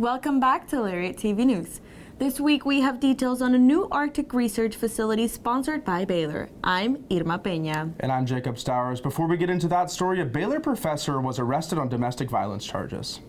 Welcome back to Lariat TV News. This week we have details on a new Arctic research facility sponsored by Baylor. I'm Irma Peña. And I'm Jacob Stowers. Before we get into that story, a Baylor professor was arrested on domestic violence charges.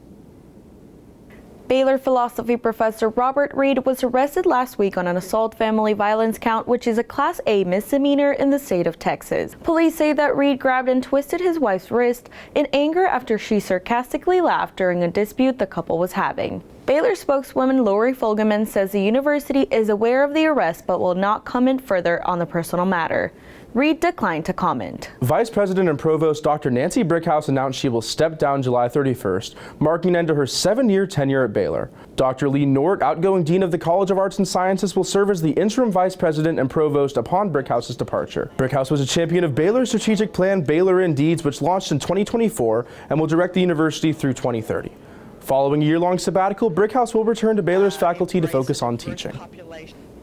Baylor philosophy professor Robert Reed was arrested last week on an assault family violence count, which is a Class A misdemeanor in the state of Texas. Police say that Reed grabbed and twisted his wife's wrist in anger after she sarcastically laughed during a dispute the couple was having. Baylor spokeswoman Lori Fulgerman says the university is aware of the arrest but will not comment further on the personal matter. Reed declined to comment. Vice President and Provost Dr. Nancy Brickhouse announced she will step down July 31st, marking an end to her 7-year tenure at Baylor. Dr. Lee Nort, outgoing Dean of the College of Arts and Sciences, will serve as the interim Vice President and Provost upon Brickhouse's departure. Brickhouse was a champion of Baylor's strategic plan, Baylor in Deeds, which launched in 2024 and will direct the university through 2030. Following a year-long sabbatical, Brickhouse will return to Baylor's faculty to focus on teaching.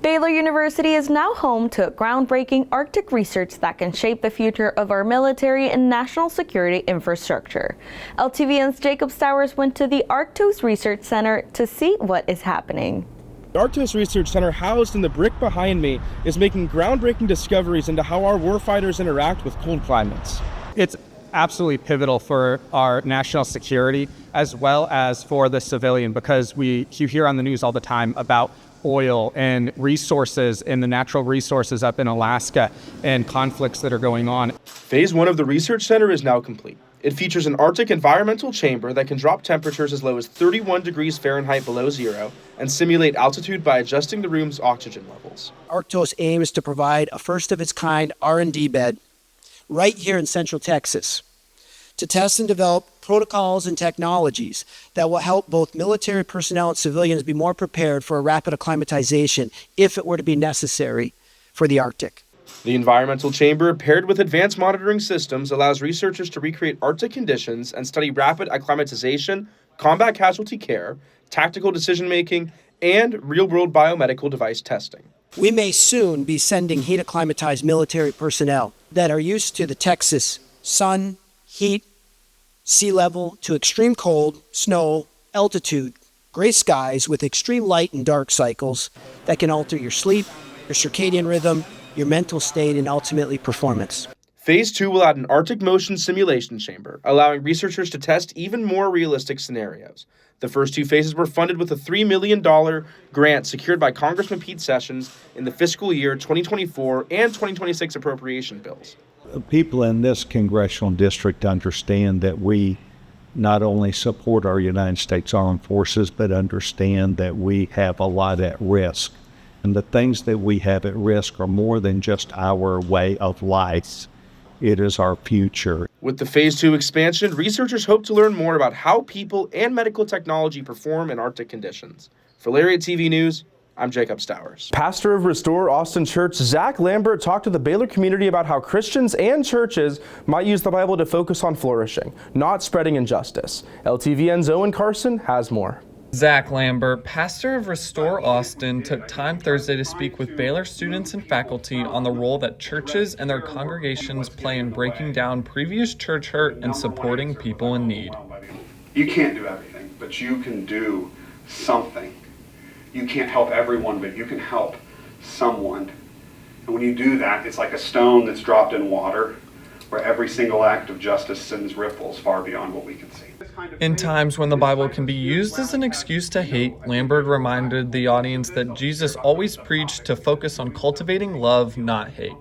Baylor University is now home to groundbreaking Arctic research that can shape the future of our military and national security infrastructure. LTVN's Jacob Stowers went to the Arctos Research Center to see what is happening. The Arctos Research Center, housed in the brick behind me, is making groundbreaking discoveries into how our warfighters interact with cold climates. It's absolutely pivotal for our national security as well as for the civilian, because you hear on the news all the time about oil and resources and the natural resources up in Alaska and conflicts that are going on. Phase 1 of the Research Center is now complete. It features an Arctic environmental chamber that can drop temperatures as low as 31 degrees Fahrenheit below zero and simulate altitude by adjusting the room's oxygen levels. Arctos aims to provide a first-of-its-kind R&D bed right here in Central Texas to test and develop protocols and technologies that will help both military personnel and civilians be more prepared for a rapid acclimatization if it were to be necessary for the Arctic. The environmental chamber, paired with advanced monitoring systems, allows researchers to recreate Arctic conditions and study rapid acclimatization, combat casualty care, tactical decision-making, and real-world biomedical device testing. We may soon be sending heat-acclimatized military personnel that are used to the Texas sun, heat, sea level, to extreme cold, snow, altitude, gray skies with extreme light and dark cycles that can alter your sleep, your circadian rhythm, your mental state, and ultimately performance. Phase 2 will add an Arctic motion simulation chamber, allowing researchers to test even more realistic scenarios. The first 2 phases were funded with a $3 million grant secured by Congressman Pete Sessions in the fiscal year 2024 and 2026 appropriation bills. People in this congressional district understand that we not only support our United States Armed Forces, but understand that we have a lot at risk. And the things that we have at risk are more than just our way of life. It is our future. With the Phase 2 expansion, researchers hope to learn more about how people and medical technology perform in Arctic conditions. For Lariat TV News, I'm Jacob Stowers. Pastor of Restore Austin Church, Zach Lambert, talked to the Baylor community about how Christians and churches might use the Bible to focus on flourishing, not spreading injustice. LTVN's Owen Carson has more. Zach Lambert, pastor of Restore Austin, took time Thursday to speak with Baylor students and faculty on the role that churches and their congregations play in breaking down previous church hurt and supporting people in need. You can't do everything, but you can do something. You can't help everyone, but you can help someone. And when you do that, it's like a stone that's dropped in water, where every single act of justice sends ripples far beyond what we can see. In times when the Bible can be used as an excuse to hate, Lambert reminded the audience that Jesus always preached to focus on cultivating love, not hate.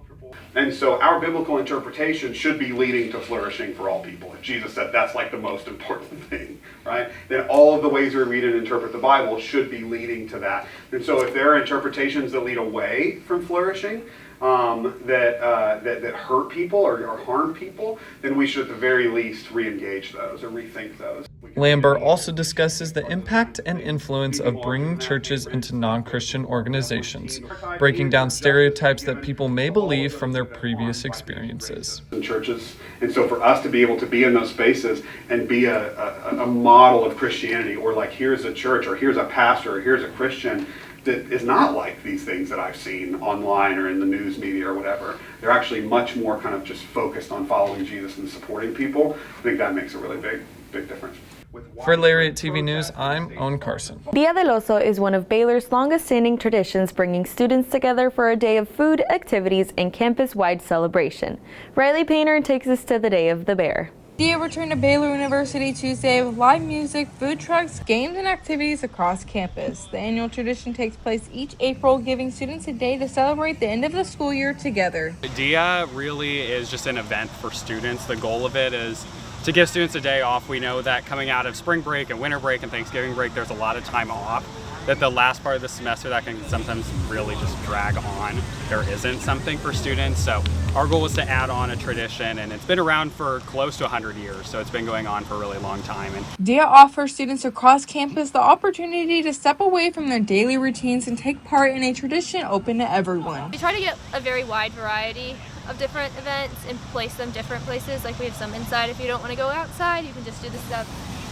And so our biblical interpretation should be leading to flourishing for all people. If Jesus said that's like the most important thing, right? Then all of the ways we read and interpret the Bible should be leading to that. And so if there are interpretations that lead away from flourishing, that hurt people or harm people, then we should at the very least re-engage those or rethink those. Lambert also discusses the impact and influence of bringing churches into non-Christian organizations, breaking down stereotypes that people may believe from their previous experiences. In churches, and so for us to be able to be in those spaces and be a model of Christianity, or like here's a church, or here's a pastor, or here's a Christian that is not like these things that I've seen online or in the news media or whatever. They're actually much more kind of just focused on following Jesus and supporting people. I think that makes a really big difference. For Lariat TV News, I'm Owen Carson. Dia del Oso is one of Baylor's longest-standing traditions, bringing students together for a day of food, activities, and campus-wide celebration. Riley Painter takes us to the Day of the Bear. Dia returned to Baylor University Tuesday with live music, food trucks, games, and activities across campus. The annual tradition takes place each April, giving students a day to celebrate the end of the school year together. Dia really is just an event for students. The goal of it is to give students a day off. We know that coming out of spring break and winter break and Thanksgiving break, there's a lot of time off. That the last part of the semester that can sometimes really just drag on. There isn't something for students. So our goal was to add on a tradition, and it's been around for close to 100 years. So it's been going on for a really long time. And Dia offers students across campus the opportunity to step away from their daily routines and take part in a tradition open to everyone. We try to get a very wide variety of different events and place them different places. Like we have some inside. If you don't want to go outside, you can just do the stuff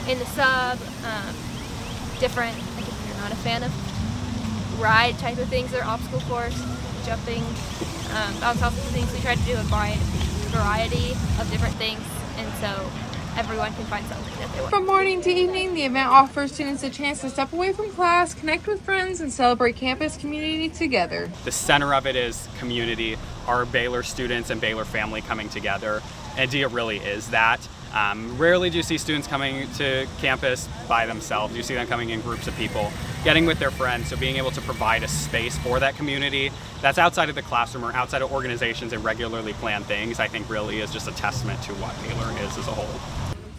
in the sub. Different, like if you're not a fan of ride type of things or obstacle course, jumping, bounce houses and things, we try to do a variety of different things, and so everyone can find something that they want. From morning to evening, the event offers students a chance to step away from class, connect with friends, and celebrate campus community together. the center of it is community, our Baylor students and Baylor family coming together. And Dia really is that. Rarely do you see students coming to campus by themselves. You see them coming in groups of people, getting with their friends. So being able to provide a space for that community that's outside of the classroom or outside of organizations and regularly planned things, I think really is just a testament to what Baylor is as a whole.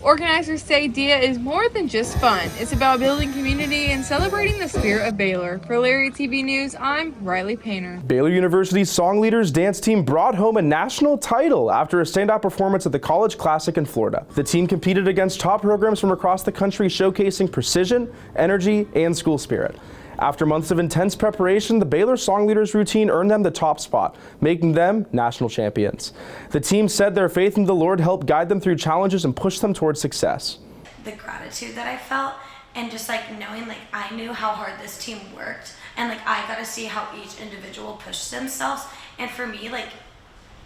Organizers say Dia is more than just fun. It's about building community and celebrating the spirit of Baylor. For Lariat TV News, I'm Riley Painter. Baylor University's Song Leaders dance team brought home a national title after a standout performance at the College Classic in Florida. The team competed against top programs from across the country, showcasing precision, energy, and school spirit. After months of intense preparation, the Baylor Song Leaders routine earned them the top spot, making them national champions. The team said their faith in the Lord helped guide them through challenges and push them towards success. The gratitude that I felt, and just like knowing like I knew how hard this team worked, and like I got to see how each individual pushed themselves. And for me, like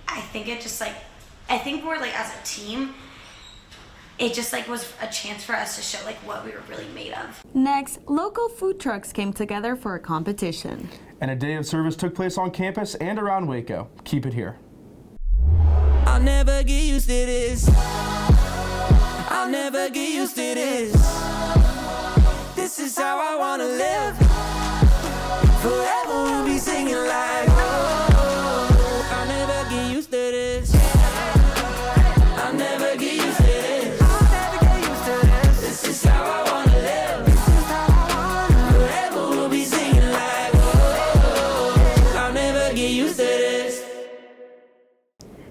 I think it just like I think more like as a team, it just like was a chance for us to show like what we were really made of. Next, local food trucks came together for a competition. And a day of service took place on campus and around Waco. Keep it here. I'll never get used to this. I'll never get used to this. This is how I wanna live. Forever we'll be singing like, oh, I'll never get used to this. I'll never get used to this. I'll never get used to this. This is how I wanna live. Forever we'll be singing like, oh, I'll never get used to this.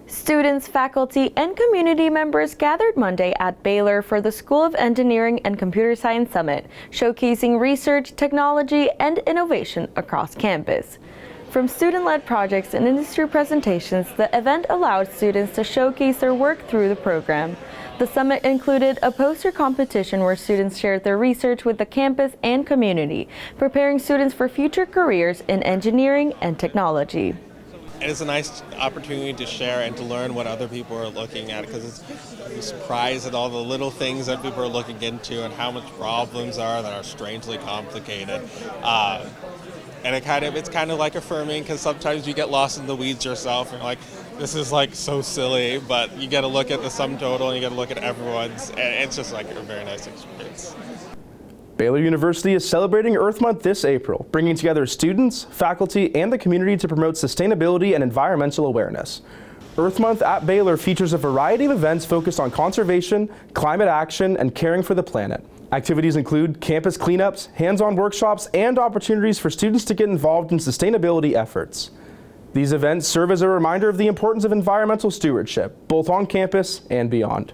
Students, faculty, and community members gathered Monday at Baylor for the School of Engineering and Computer Science Summit, showcasing research, technology, and innovation across campus. From student-led projects and industry presentations, the event allowed students to showcase their work through the program. The summit included a poster competition where students shared their research with the campus and community, preparing students for future careers in engineering and technology. It's a nice opportunity to share and to learn what other people are looking at, because you're surprised at all the little things that people are looking into and how much problems are that are strangely complicated. And it's kind of like affirming, because sometimes you get lost in the weeds yourself and you're like, this is like so silly, but you get to look at the sum total and you get to look at everyone's, and it's just like a very nice experience. Baylor University is celebrating Earth Month this April, bringing together students, faculty, and the community to promote sustainability and environmental awareness. Earth Month at Baylor features a variety of events focused on conservation, climate action, and caring for the planet. Activities include campus cleanups, hands-on workshops, and opportunities for students to get involved in sustainability efforts. These events serve as a reminder of the importance of environmental stewardship, both on campus and beyond.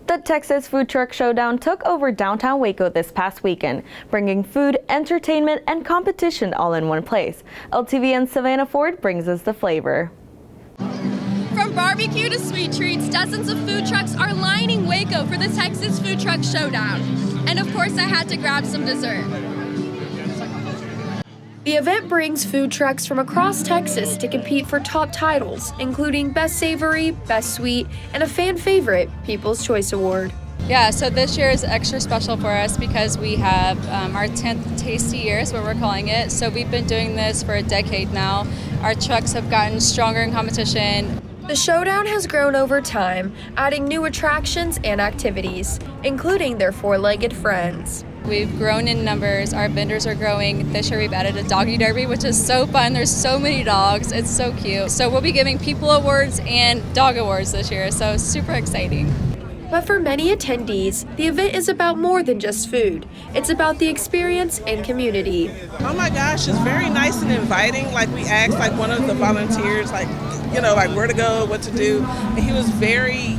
The Texas Food Truck Showdown took over downtown Waco this past weekend, bringing food, entertainment, and competition all in one place. LTVN's Savannah Ford brings us the flavor. From barbecue to sweet treats, dozens of food trucks are lining Waco for the Texas Food Truck Showdown. And of course, I had to grab some dessert. The event brings food trucks from across Texas to compete for top titles, including Best Savory, Best Sweet, and a fan favorite, People's Choice Award. Yeah, so this year is extra special for us because we have our 10th Tasty Year is what we're calling it. So we've been doing this for a decade now. Our trucks have gotten stronger in competition. The showdown has grown over time, adding new attractions and activities, including their four-legged friends. We've grown in numbers. Our vendors are growing. This year we've added a doggy derby, which is so fun. There's so many dogs. It's so cute. So we'll be giving people awards and dog awards this year. So super exciting. But for many attendees, the event is about more than just food. It's about the experience and community. Oh my gosh, it's very nice and inviting. Like we asked one of the volunteers, where to go, what to do. And he was very,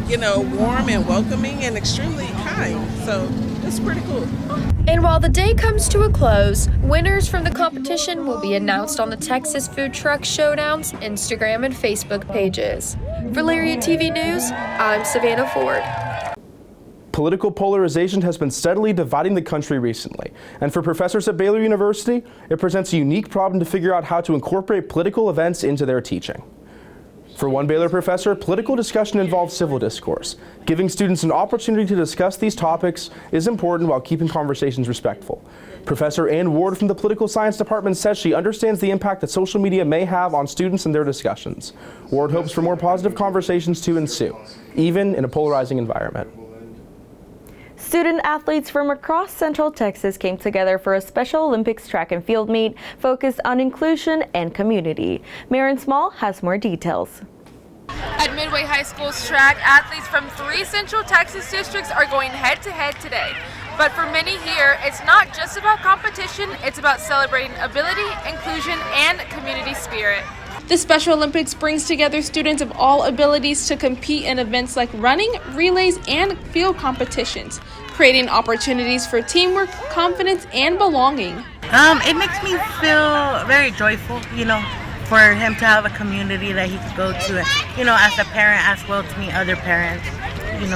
warm and welcoming and extremely kind. So it's pretty cool. And while the day comes to a close, winners from the competition will be announced on the Texas Food Truck Showdown's Instagram and Facebook pages. For Lariat TV News, I'm Savannah Ford. Political polarization has been steadily dividing the country recently, and for professors at Baylor University, it presents a unique problem to figure out how to incorporate political events into their teaching. For one Baylor professor, political discussion involves civil discourse. Giving students an opportunity to discuss these topics is important while keeping conversations respectful. Professor Ann Ward from the Political Science Department says she understands the impact that social media may have on students and their discussions. Ward hopes for more positive conversations to ensue, even in a polarizing environment. Student athletes from across Central Texas came together for a Special Olympics track and field meet focused on inclusion and community. Maren Small has more details. At Midway High School's track, athletes from 3 Central Texas districts are going head-to-head today. But for many here, it's not just about competition, it's about celebrating ability, inclusion, and community spirit. The Special Olympics brings together students of all abilities to compete in events like running, relays, and field competitions, creating opportunities for teamwork, confidence, and belonging. It makes me feel very joyful, for him to have a community that he could go to, as a parent as well, to meet other parents,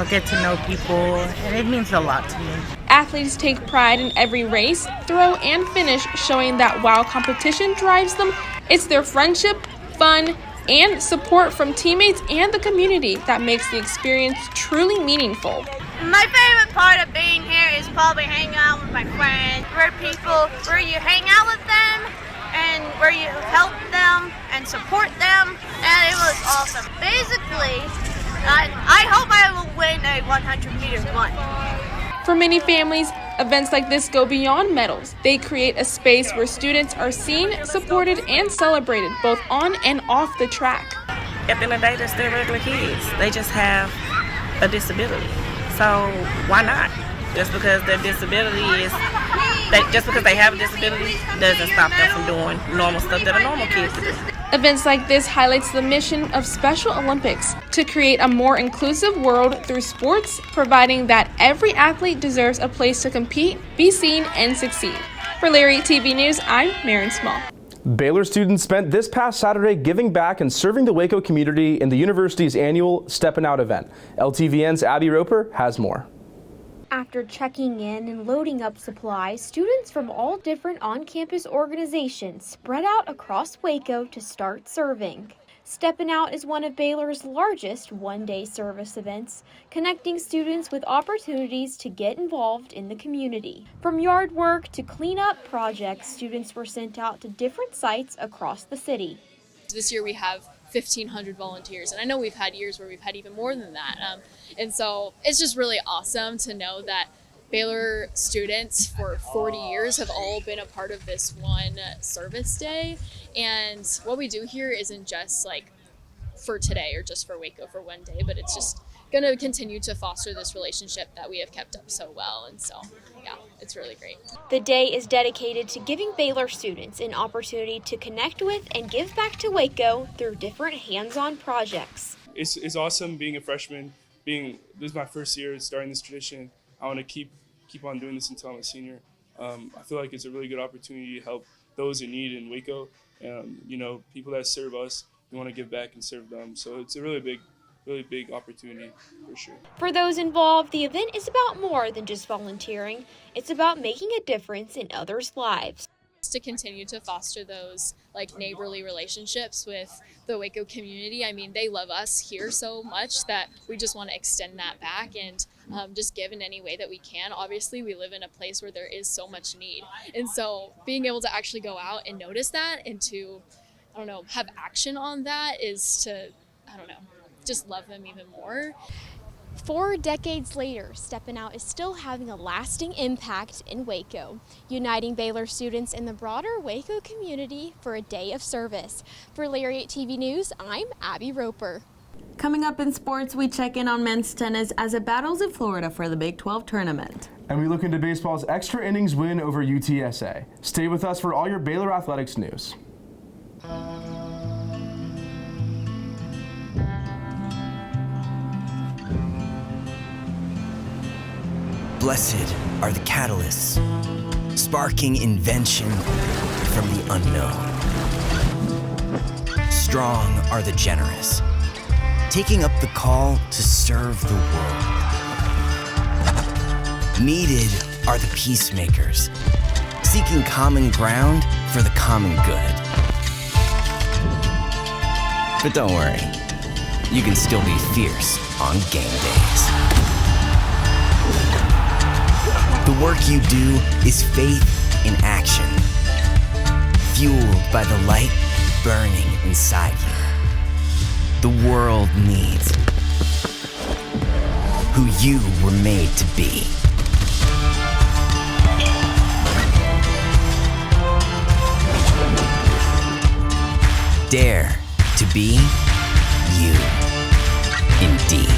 get to know people, and it means a lot to me. Athletes take pride in every race, throw, and finish, showing that while competition drives them, it's their friendship, fun, and support from teammates and the community that makes the experience truly meaningful. My favorite part of being here is probably hanging out with my friends, where you hang out with them and where you help them and support them, and it was awesome. Basically, I hope I will win a 100-meter run. For many families, events like this go beyond medals. They create a space where students are seen, supported, and celebrated both on and off the track. At the end of the day, they're still regular kids. They just have a disability. So why not? Just because their disability just because they have a disability doesn't stop them from doing normal stuff that a normal kid could do. Events like this highlights the mission of Special Olympics to create a more inclusive world through sports, providing that every athlete deserves a place to compete, be seen, and succeed. For Lariat TV News, I'm Maren Small. Baylor students spent this past Saturday giving back and serving the Waco community in the university's annual Steppin' Out event. LTVN's Abby Roper has more. After checking in and loading up supplies, students from all different on-campus organizations spread out across Waco to start serving. Steppin' Out is one of Baylor's largest one-day service events, connecting students with opportunities to get involved in the community. From yard work to cleanup projects, students were sent out to different sites across the city. This year we have 1,500 volunteers, and I know we've had years where we've had even more than that. And so it's just really awesome to know that Baylor students for 40 years have all been a part of this one service day. And what we do here isn't just like for today or just for Waco for one day, but it's just going to continue to foster this relationship that we have kept up so well. And so, yeah, it's really great. The day is dedicated to giving Baylor students an opportunity to connect with and give back to Waco through different hands-on projects. It's awesome being a freshman. This is my first year starting this tradition. I want to keep on doing this until I'm a senior. I feel like it's a really good opportunity to help those in need in Waco. People that serve us, we want to give back and serve them. So it's a really big opportunity for sure. For those involved, the event is about more than just volunteering. It's about making a difference in others' lives. just to continue to foster those like neighborly relationships with the Waco community. I mean, they love us here so much that we just want to extend that back and just give in any way that we can. Obviously, we live in a place where there is so much need. And so being able to actually go out and notice that and to, I don't know, have action on that is to, I don't know, just love them even more. 4 decades later, Steppin' Out is still having a lasting impact in Waco, uniting Baylor students and the broader Waco community for a day of service. For Lariat TV News, I'm Abby Roper. Coming up in sports, we check in on men's tennis as it battles in Florida for the Big 12 tournament. And we look into baseball's extra innings win over UTSA. Stay with us for all your Baylor athletics news. Blessed are the catalysts, sparking invention from the unknown. Strong are the generous, taking up the call to serve the world. Needed are the peacemakers, seeking common ground for the common good. But don't worry, you can still be fierce on game days. The work you do is faith in action, fueled by the light burning inside you. The world needs who you were made to be. Dare to be you, indeed.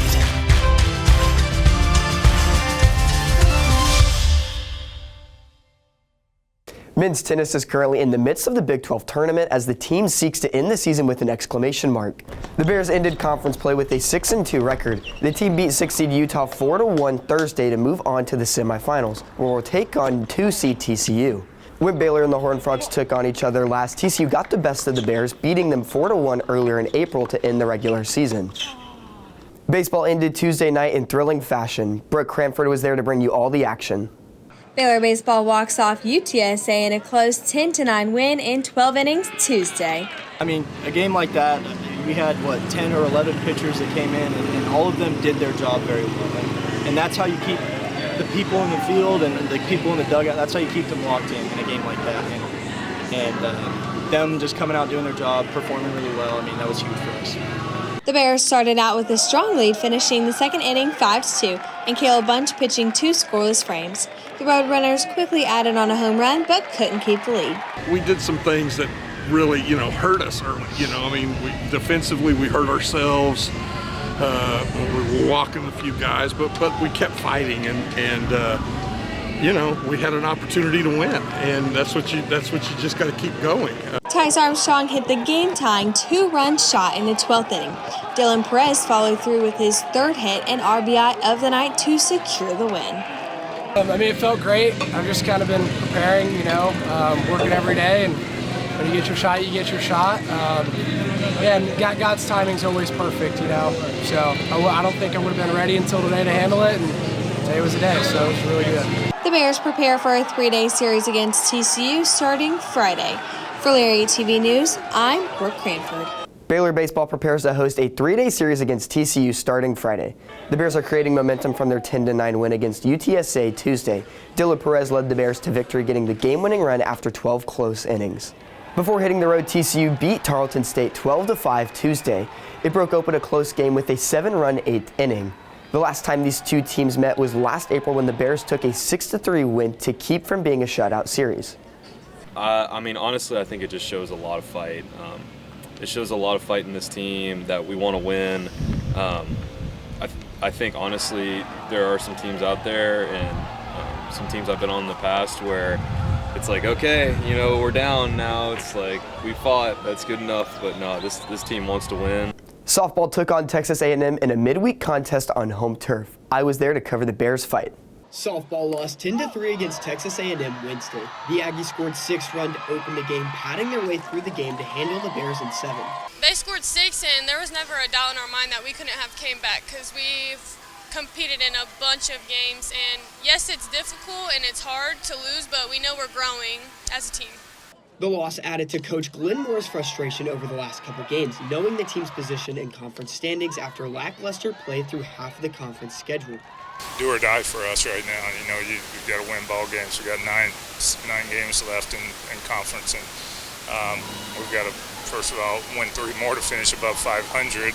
Men's tennis is currently in the midst of the Big 12 tournament as the team seeks to end the season with an exclamation mark. The Bears ended conference play with a 6-2 record. The team beat 6-seed Utah 4-1 Thursday to move on to the semifinals, where we'll take on 2-seed TCU. When Baylor and the Horned Frogs took on each other last, TCU got the best of the Bears, beating them 4-1 earlier in April to end the regular season. Baseball ended Tuesday night in thrilling fashion. Brooke Cranford was there to bring you all the action. Baylor baseball walks off UTSA in a close 10-9 win in 12 innings Tuesday. I mean, a game like that, we had, 10 or 11 pitchers that came in, and all of them did their job very well. And that's how you keep the people in the field and the people in the dugout, that's how you keep them locked in a game like that. And them just coming out doing their job, performing really well, I mean, that was huge for us. The Bears started out with a strong lead, finishing the second inning 5-2, and Caleb Bunch pitching 2 scoreless frames. The Roadrunners quickly added on a home run, but couldn't keep the lead. We did some things that really, hurt us early. Defensively, we hurt ourselves. We were walking a few guys, but we kept fighting, and we had an opportunity to win, and that's what you just got to keep going. Tyce Armstrong hit the game-tying 2-run shot in the 12th inning. Dylan Perez followed through with his 3rd hit and RBI of the night to secure the win. It felt great. I've just kind of been preparing, working every day, and when you get your shot, you get your shot. And God's timing's always perfect, so I don't think I would have been ready until today to handle it, and today was the day, so it was really good. The Bears prepare for a 3-day series against TCU starting Friday. For Lariat TV News, I'm Brooke Cranford. Baylor baseball prepares to host a 3-day series against TCU starting Friday. The Bears are creating momentum from their 10-9 win against UTSA Tuesday. Dylan Perez led the Bears to victory, getting the game-winning run after 12 close innings. Before hitting the road, TCU beat Tarleton State 12-5 Tuesday. It broke open a close game with a 7-run 8th inning. The last time these two teams met was last April when the Bears took a 6-3 win to keep from being a shutout series. Honestly, I think it just shows a lot of fight. It shows a lot of fight in this team that we want to win. I think, honestly, there are some teams out there and some teams I've been on in the past where it's like, okay, we're down now. It's like, we fought, that's good enough. But no, this team wants to win. Softball took on Texas A&M in a midweek contest on home turf. I was there to cover the Bears fight. Softball lost 10-3 against Texas A&M Wednesday. The Aggies scored 6 runs to open the game, padding their way through the game to handle the Bears in 7. They scored 6, and there was never a doubt in our mind that we couldn't have came back because we've competed in a bunch of games. And yes, it's difficult and it's hard to lose, but we know we're growing as a team. The loss added to Coach Glenn Moore's frustration over the last couple games, knowing the team's position in conference standings after lackluster play through half of the conference schedule. Do or die for us right now. You know, you've got to win ball games. We've got nine games left in conference, and we've got to, first of all, win 3 more to finish above 500,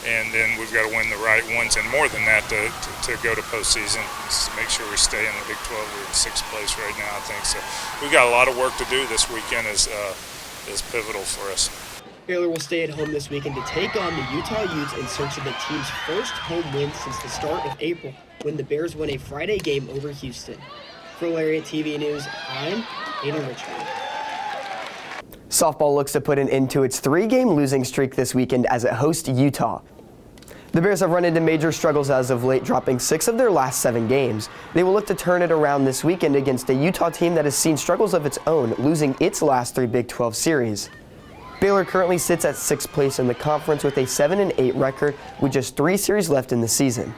and then we've got to win the right ones and more than that to go to postseason. Just make sure we stay in the Big 12. We're in 6th place right now, I think. So we've got a lot of work to do this weekend. Is pivotal for us. Baylor will stay at home this weekend to take on the Utah Utes in search of the team's first home win since the start of April, when the Bears won a Friday game over Houston. For Lariat TV News, I'm Aiden Richmond. Softball looks to put an end to its 3-game losing streak this weekend as it hosts Utah. The Bears have run into major struggles as of late, dropping 6 of their last 7 games. They will look to turn it around this weekend against a Utah team that has seen struggles of its own, losing its last 3 Big 12 series. Baylor currently sits at 6th place in the conference with a 7-8 record with just 3 series left in the season.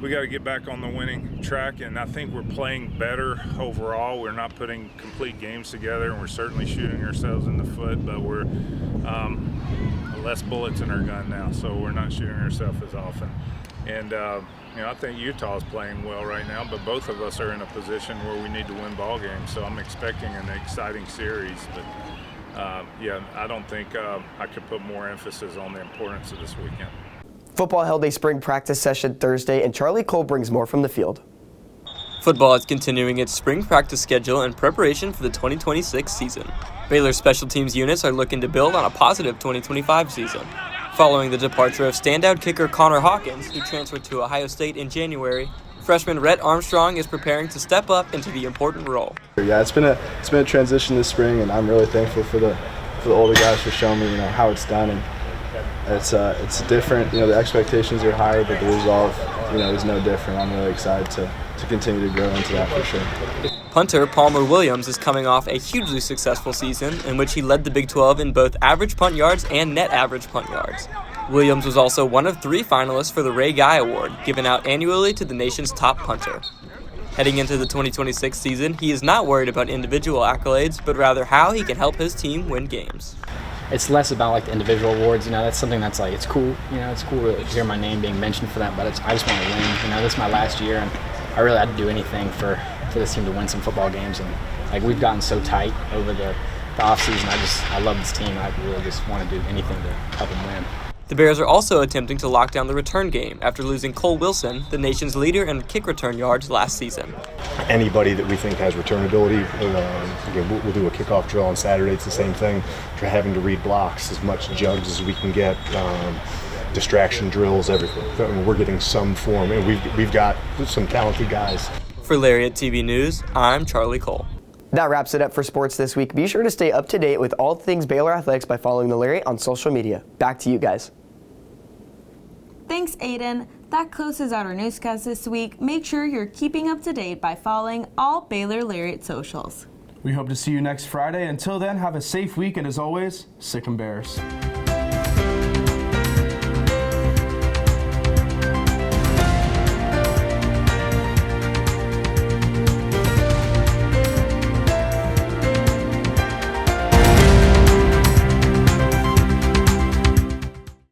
We got to get back on the winning track, and I think we're playing better overall. We're not putting complete games together, and we're certainly shooting ourselves in the foot, but we're less bullets in our gun now, so we're not shooting ourselves as often. And you know, I think Utah is playing well right now, but both of us are in a position where we need to win ball games, so I'm expecting an exciting series. But yeah, I don't think I could put more emphasis on the importance of this weekend. Football held a spring practice session Thursday, and Charlie Cole brings more from the field. Football is continuing its spring practice schedule in preparation for the 2026 season. Baylor's special teams units are looking to build on a positive 2025 season. Following the departure of standout kicker Connor Hawkins, who transferred to Ohio State in January, freshman Rhett Armstrong is preparing to step up into the important role. Yeah, it's been a transition this spring, and I'm really thankful for the older guys for showing me, how it's done. And it's different. The expectations are higher, but the resolve, is no different. I'm really excited to continue to grow into that for sure. Punter Palmer Williams is coming off a hugely successful season in which he led the Big 12 in both average punt yards and net average punt yards. Williams was also one of 3 finalists for the Ray Guy Award, given out annually to the nation's top punter. Heading into the 2026 season, he is not worried about individual accolades, but rather how he can help his team win games. It's less about the individual awards, that's something that's it's cool, it's cool to hear my name being mentioned for that, but I just want to win. This is my last year, and I really had to do anything for this team to win some football games, and we've gotten so tight over the offseason. I love this team. I really just want to do anything to help them win. The Bears are also attempting to lock down the return game after losing Cole Wilson, the nation's leader in kick return yards last season. Anybody that we think has return ability, we'll do a kickoff drill on Saturday. It's the same thing. We're having to read blocks, as much jugs as we can get, distraction drills, everything. We're getting some form, and we've got some talented guys. For Lariat TV News, I'm Charlie Cole. That wraps it up for sports this week. Be sure to stay up to date with all things Baylor athletics by following the Lariat on social media. Back to you guys. Thanks, Aiden. That closes out our newscast this week. Make sure you're keeping up to date by following all Baylor Lariat socials. We hope to see you next Friday. Until then, have a safe week, and as always, Sick 'em Bears.